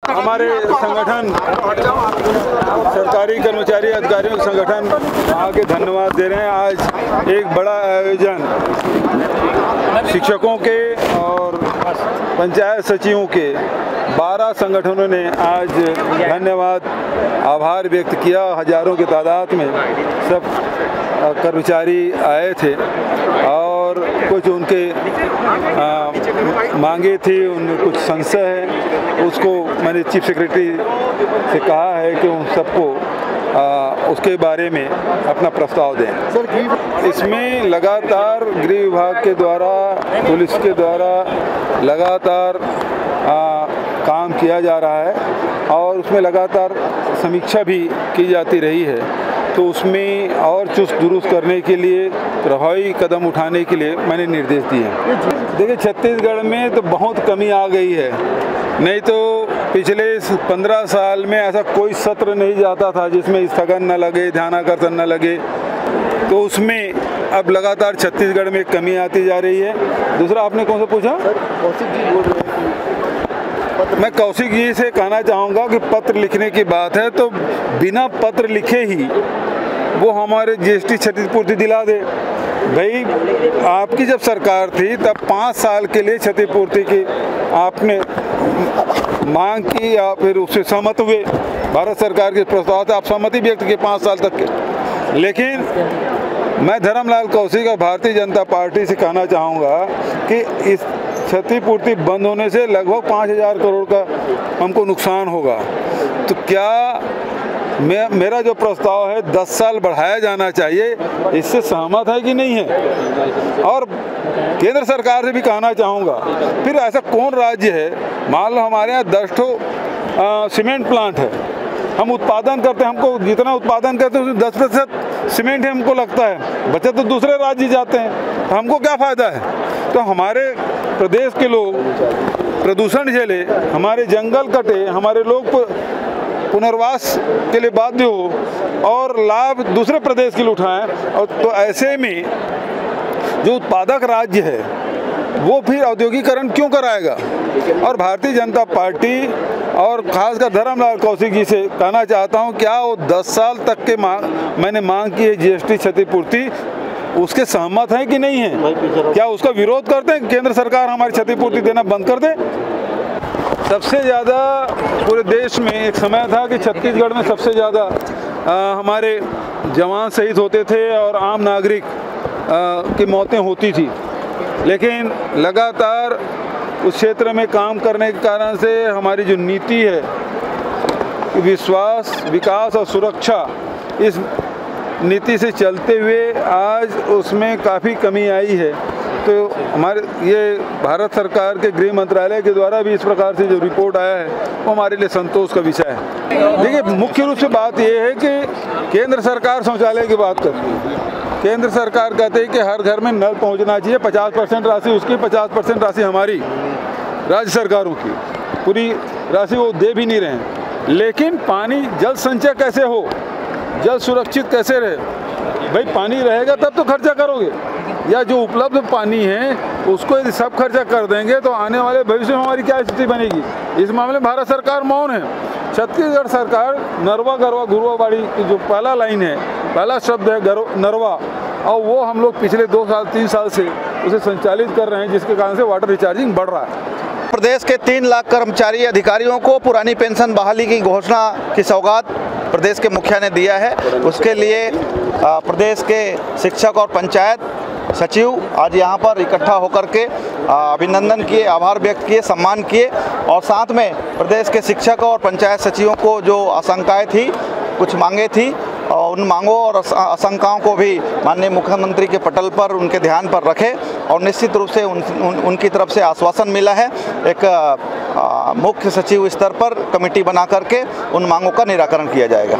हमारे संगठन सरकारी कर्मचारी अधिकारियों के संगठन आगे धन्यवाद दे रहे हैं। आज एक बड़ा आयोजन शिक्षकों के और पंचायत सचिवों के 12 संगठनों ने आज धन्यवाद आभार व्यक्त किया। हजारों की तादाद में सब कर्मचारी आए थे और कुछ उनके मांगे थी, उनमें कुछ संशय है, उसको मैंने चीफ सेक्रेटरी से कहा है कि उन सबको उसके बारे में अपना प्रस्ताव दें। इसमें लगातार गृह विभाग के द्वारा, पुलिस के द्वारा लगातार काम किया जा रहा है और उसमें लगातार समीक्षा भी की जाती रही है। तो उसमें और चुस्त दुरुस्त करने के लिए, प्रभावी कदम उठाने के लिए मैंने निर्देश दिए हैं। देखिए, छत्तीसगढ़ में तो बहुत कमी आ गई है, नहीं तो पिछले 15 साल में ऐसा कोई सत्र नहीं जाता था जिसमें स्थगन न लगे, ध्यानाकर्षण न लगे। तो उसमें अब लगातार छत्तीसगढ़ में कमी आती जा रही है। दूसरा आपने कौन सा पूछा? कौशिक जी बोल रहे हैं। मैं कौशिक जी से कहना चाहूँगा कि पत्र लिखने की बात है तो बिना पत्र लिखे ही वो हमारे जीएसटी क्षतिपूर्ति दिला दे। भाई, आपकी जब सरकार थी तब 5 साल के लिए क्षतिपूर्ति की आपने मांग की या फिर उससे सहमत हुए। भारत सरकार के प्रस्ताव से आप सहमति व्यक्त की 5 साल तक के। लेकिन मैं धर्मलाल कौशिक और भारतीय जनता पार्टी से कहना चाहूँगा कि इस क्षतिपूर्ति बंद होने से लगभग 5000 करोड़ का हमको नुकसान होगा। तो क्या मेरा जो प्रस्ताव है 10 साल बढ़ाया जाना चाहिए, इससे सहमत है कि नहीं है? और केंद्र सरकार से भी कहना चाहूँगा, फिर ऐसा कौन राज्य है, मान लो हमारे यहाँ 10 ठो सीमेंट प्लांट है, हम उत्पादन करते हैं, हमको जितना उत्पादन करते हैं उसमें 10% सीमेंट है हमको लगता है, बचे तो दूसरे राज्य जाते हैं, तो हमको क्या फ़ायदा है? तो हमारे प्रदेश के लोग प्रदूषण झेले, हमारे जंगल कटे, हमारे लोग पुनर्वास के लिए बाध्य हो और लाभ दूसरे प्रदेश के लिए उठाएं। और तो ऐसे में जो उत्पादक राज्य है वो फिर औद्योगिकरण क्यों कराएगा? और भारतीय जनता पार्टी और खासकर धर्मलाल कौशिक जी से कहना चाहता हूं, क्या वो 10 साल तक के मैंने मांग की है जीएसटी क्षतिपूर्ति, उसके सहमत हैं कि नहीं है? क्या उसका विरोध करते हैं? केंद्र सरकार हमारी क्षतिपूर्ति देना बंद कर दे। सबसे ज़्यादा पूरे देश में एक समय था कि छत्तीसगढ़ में सबसे ज़्यादा हमारे जवान शहीद होते थे और आम नागरिक की मौतें होती थी। लेकिन लगातार उस क्षेत्र में काम करने के कारण से हमारी जो नीति है, विश्वास, विकास और सुरक्षा, इस नीति से चलते हुए आज उसमें काफ़ी कमी आई है। तो हमारे ये भारत सरकार के गृह मंत्रालय के द्वारा भी इस प्रकार से जो रिपोर्ट आया है वो हमारे लिए संतोष का विषय है। देखिए, मुख्य रूप से बात ये है कि केंद्र सरकार शौचालय की बात करती है। केंद्र सरकार कहते हैं कि हर घर में नल पहुंचना चाहिए, 50% राशि उसकी, 50% राशि हमारी राज्य सरकारों की, पूरी राशि वो दे भी नहीं रहे हैं। लेकिन पानी जल संचय कैसे हो, जल सुरक्षित कैसे रहे? भाई, पानी रहेगा तब तो खर्चा करोगे, या जो उपलब्ध पानी है उसको यदि सब खर्चा कर देंगे तो आने वाले भविष्य में हमारी क्या स्थिति बनेगी? इस मामले में भारत सरकार मौन है। छत्तीसगढ़ सरकार नरवा गरवा गुरुवाबाड़ी की जो पहला लाइन है, पहला शब्द है नरवा, और वो हम लोग पिछले 2 साल 3 साल से उसे संचालित कर रहे हैं, जिसके कारण से वाटर रिचार्जिंग बढ़ रहा है। प्रदेश के 3 लाख कर्मचारी अधिकारियों को पुरानी पेंशन बहाली की घोषणा की सौगात प्रदेश के मुखिया ने दिया है। उसके लिए प्रदेश के शिक्षक और पंचायत सचिव आज यहाँ पर इकट्ठा होकर के अभिनंदन किए, आभार व्यक्त किए, सम्मान किए और साथ में प्रदेश के शिक्षक और पंचायत सचिवों को जो आशंकाएं थी, कुछ मांगे थी, और उन मांगों और आशंकाओं को भी माननीय मुख्यमंत्री के पटल पर, उनके ध्यान पर रखे और निश्चित रूप से उनकी तरफ से आश्वासन मिला है। एक मुख्य सचिव स्तर पर कमेटी बना करके उन मांगों का निराकरण किया जाएगा।